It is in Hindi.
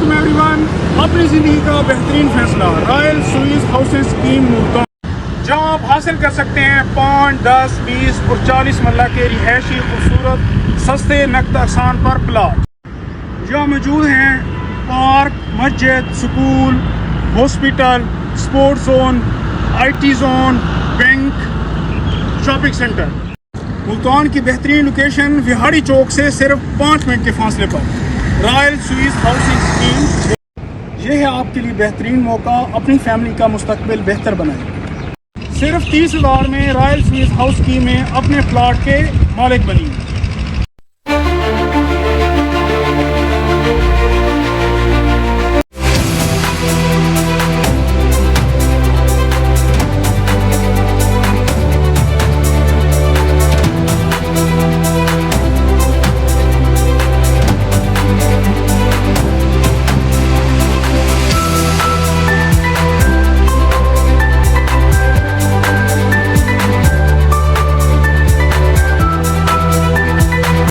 Welcome everyone. अपनी ज़िंदगी का बेहतरीन फैसला royal Swiss housing scheme Multan, जहाँ आप हासिल कर सकते हैं 5, 10, 20 और 40 मरला के रिहायशी खूबसूरत सस्ते नकद आसान पर प्लाट। यहाँ मौजूद हैं पार्क, मस्जिद, school, hospital, sports zone, IT zone, bank, shopping centre. Multan की बेहतरीन लोकेशन विहाड़ी चौक से सिर्फ 5 मिनट के फासले पर रॉयल स्विस हाउसिंग स्कीम। यह है आपके लिए बेहतरीन मौका अपनी फैमिली का मुस्तकबिल बेहतर बनाए। सिर्फ 30,000 में रॉयल स्विस हाउस स्कीम में अपने प्लाट के मालिक बनिए।